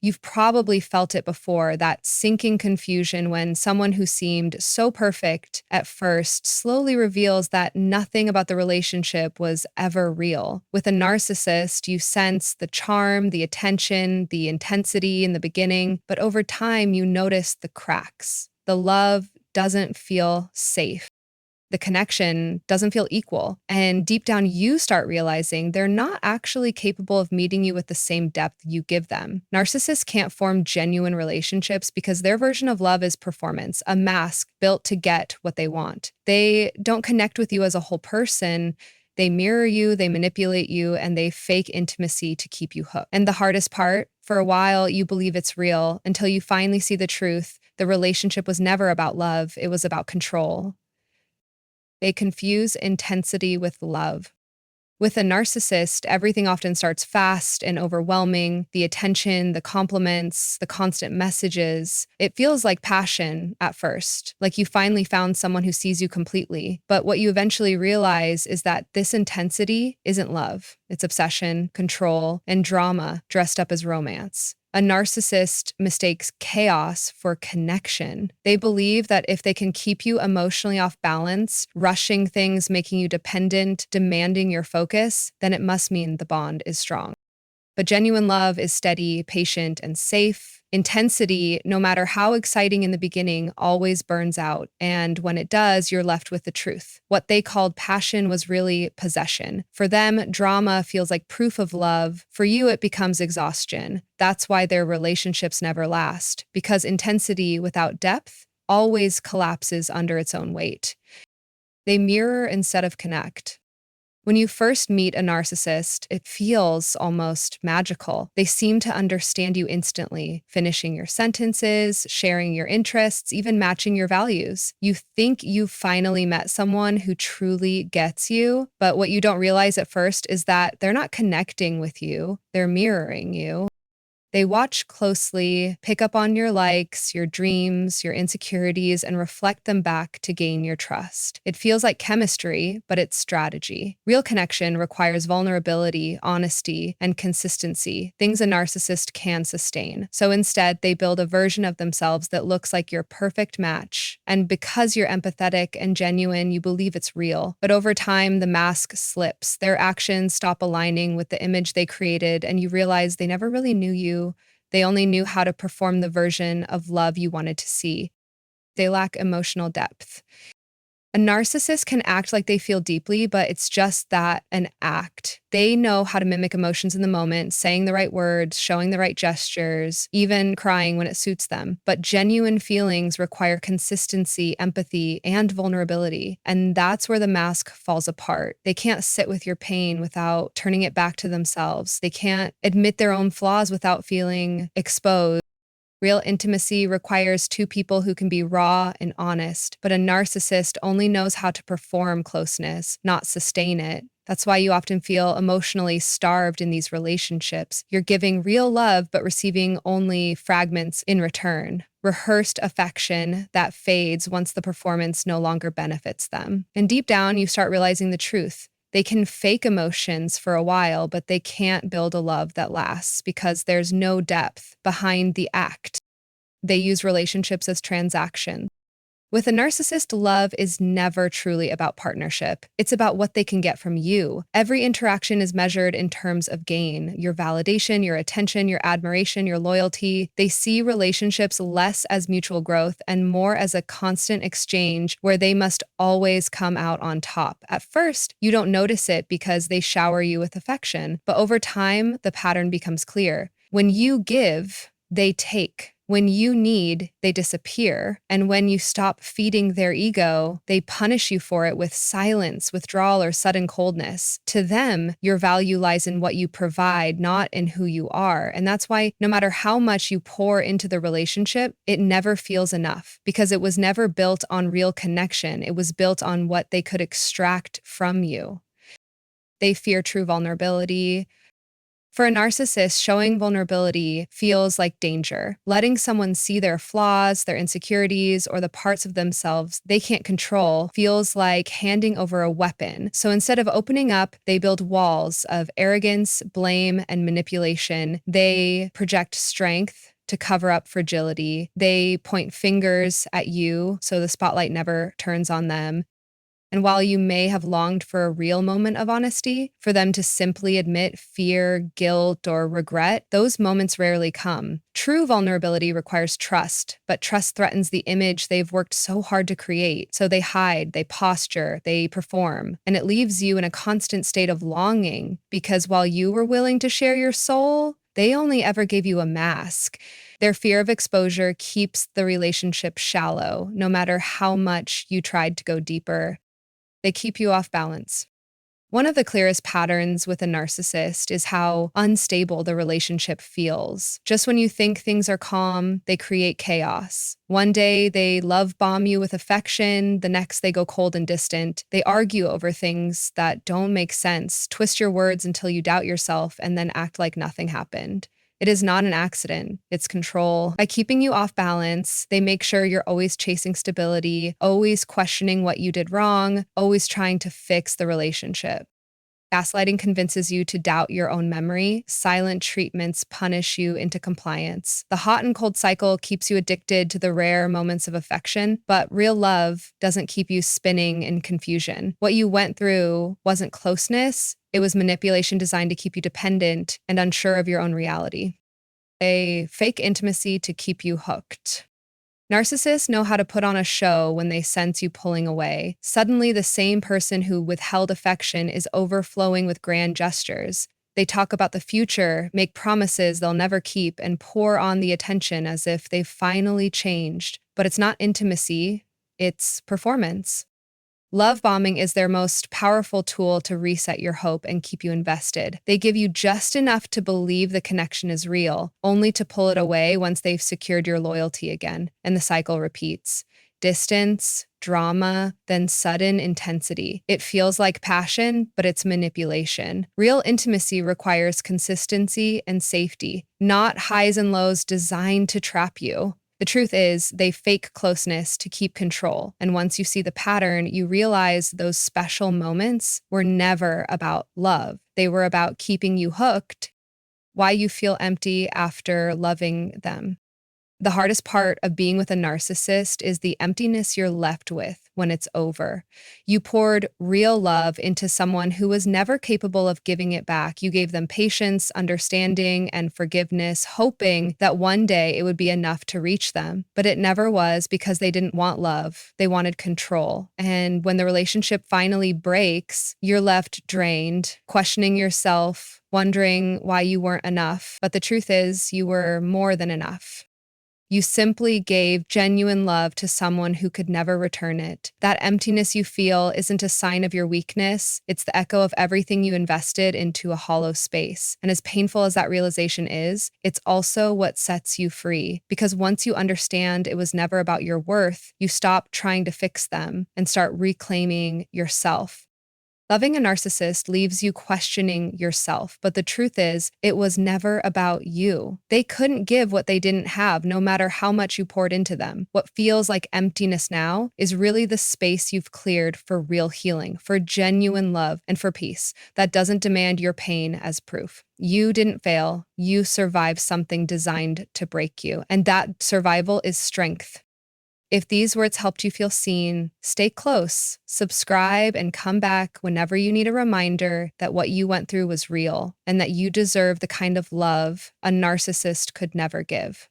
You've probably felt it before, that sinking confusion when someone who seemed so perfect at first slowly reveals that nothing about the relationship was ever real. With a narcissist, you sense the charm, the attention, the intensity in the beginning, but over time you notice the cracks. The love doesn't feel safe. The connection doesn't feel equal. And deep down, you start realizing they're not actually capable of meeting you with the same depth you give them. Narcissists can't form genuine relationships because their version of love is performance, a mask built to get what they want. They don't connect with you as a whole person. They mirror you, they manipulate you, and they fake intimacy to keep you hooked. And the hardest part, for a while, you believe it's real until you finally see the truth. The relationship was never about love, it was about control. They confuse intensity with love. With a narcissist, everything often starts fast and overwhelming. The attention, the compliments, the constant messages. It feels like passion at first, like you finally found someone who sees you completely. But what you eventually realize is that this intensity isn't love. It's obsession, control, and drama dressed up as romance. A narcissist mistakes chaos for connection. They believe that if they can keep you emotionally off balance, rushing things, making you dependent, demanding your focus, then it must mean the bond is strong. But genuine love is steady, patient, and safe. Intensity, no matter how exciting in the beginning, always burns out. And when it does, you're left with the truth. What they called passion was really possession. For them, drama feels like proof of love. For you, it becomes exhaustion. That's why their relationships never last, because intensity without depth always collapses under its own weight. They mirror instead of connect. When you first meet a narcissist, it feels almost magical. They seem to understand you instantly, finishing your sentences, sharing your interests, even matching your values. You think you've finally met someone who truly gets you, but what you don't realize at first is that they're not connecting with you, they're mirroring you. They watch closely, pick up on your likes, your dreams, your insecurities, and reflect them back to gain your trust. It feels like chemistry, but it's strategy. Real connection requires vulnerability, honesty, and consistency, things a narcissist can sustain. So instead, they build a version of themselves that looks like your perfect match. And because you're empathetic and genuine, you believe it's real. But over time, the mask slips. Their actions stop aligning with the image they created, and you realize they never really knew you. They only knew how to perform the version of love you wanted to see. They lack emotional depth. A narcissist can act like they feel deeply, but it's just that, an act. They know how to mimic emotions in the moment, saying the right words, showing the right gestures, even crying when it suits them. But genuine feelings require consistency, empathy, and vulnerability. And that's where the mask falls apart. They can't sit with your pain without turning it back to themselves. They can't admit their own flaws without feeling exposed. Real intimacy requires two people who can be raw and honest, but a narcissist only knows how to perform closeness, not sustain it. That's why you often feel emotionally starved in these relationships. You're giving real love, but receiving only fragments in return. Rehearsed affection that fades once the performance no longer benefits them. And deep down, you start realizing the truth. They can fake emotions for a while, but they can't build a love that lasts because there's no depth behind the act. They use relationships as transactions. With a narcissist, love is never truly about partnership. It's about what they can get from you. Every interaction is measured in terms of gain, your validation, your attention, your admiration, your loyalty. They see relationships less as mutual growth and more as a constant exchange where they must always come out on top. At first, you don't notice it because they shower you with affection, but over time, the pattern becomes clear. When you give, they take. When you need, they disappear. And when you stop feeding their ego, they punish you for it with silence, withdrawal, or sudden coldness. To them, your value lies in what you provide, not in who you are. And that's why no matter how much you pour into the relationship, it never feels enough because it was never built on real connection. It was built on what they could extract from you. They fear true vulnerability. For a narcissist, showing vulnerability feels like danger. Letting someone see their flaws, their insecurities, or the parts of themselves they can't control feels like handing over a weapon. So instead of opening up, they build walls of arrogance, blame, and manipulation. They project strength to cover up fragility. They point fingers at you so the spotlight never turns on them. And while you may have longed for a real moment of honesty, for them to simply admit fear, guilt, or regret, those moments rarely come. True vulnerability requires trust, but trust threatens the image they've worked so hard to create. So they hide, they posture, they perform, and it leaves you in a constant state of longing because while you were willing to share your soul, they only ever gave you a mask. Their fear of exposure keeps the relationship shallow, no matter how much you tried to go deeper. They keep you off balance. One of the clearest patterns with a narcissist is how unstable the relationship feels. Just when you think things are calm, they create chaos. One day they love bomb you with affection, the next they go cold and distant. They argue over things that don't make sense, twist your words until you doubt yourself, and then act like nothing happened. It is not an accident, it's control. By keeping you off balance, they make sure you're always chasing stability, always questioning what you did wrong, always trying to fix the relationship. Gaslighting convinces you to doubt your own memory. Silent treatments punish you into compliance. The hot and cold cycle keeps you addicted to the rare moments of affection, but real love doesn't keep you spinning in confusion. What you went through wasn't closeness, it was manipulation designed to keep you dependent and unsure of your own reality. A fake intimacy to keep you hooked. Narcissists know how to put on a show when they sense you pulling away. Suddenly, the same person who withheld affection is overflowing with grand gestures. They talk about the future, make promises they'll never keep, and pour on the attention as if they've finally changed. But it's not intimacy, it's performance. Love bombing is their most powerful tool to reset your hope and keep you invested. They give you just enough to believe the connection is real, only to pull it away once they've secured your loyalty again, and the cycle repeats. Distance, drama, then sudden intensity. It feels like passion, but it's manipulation. Real intimacy requires consistency and safety, not highs and lows designed to trap you. The truth is, they fake closeness to keep control. And once you see the pattern, you realize those special moments were never about love. They were about keeping you hooked, why you feel empty after loving them. The hardest part of being with a narcissist is the emptiness you're left with when it's over. You poured real love into someone who was never capable of giving it back. You gave them patience, understanding, and forgiveness, hoping that one day it would be enough to reach them. But it never was because they didn't want love. They wanted control. And when the relationship finally breaks, you're left drained, questioning yourself, wondering why you weren't enough. But the truth is, you were more than enough. You simply gave genuine love to someone who could never return it. That emptiness you feel isn't a sign of your weakness. It's the echo of everything you invested into a hollow space. And as painful as that realization is, it's also what sets you free. Because once you understand it was never about your worth, you stop trying to fix them and start reclaiming yourself. Loving a narcissist leaves you questioning yourself, but the truth is, it was never about you. They couldn't give what they didn't have, no matter how much you poured into them. What feels like emptiness now is really the space you've cleared for real healing, for genuine love, and for peace that doesn't demand your pain as proof. You didn't fail. You survived something designed to break you, and that survival is strength. If these words helped you feel seen, stay close, subscribe, and come back whenever you need a reminder that what you went through was real and that you deserve the kind of love a narcissist could never give.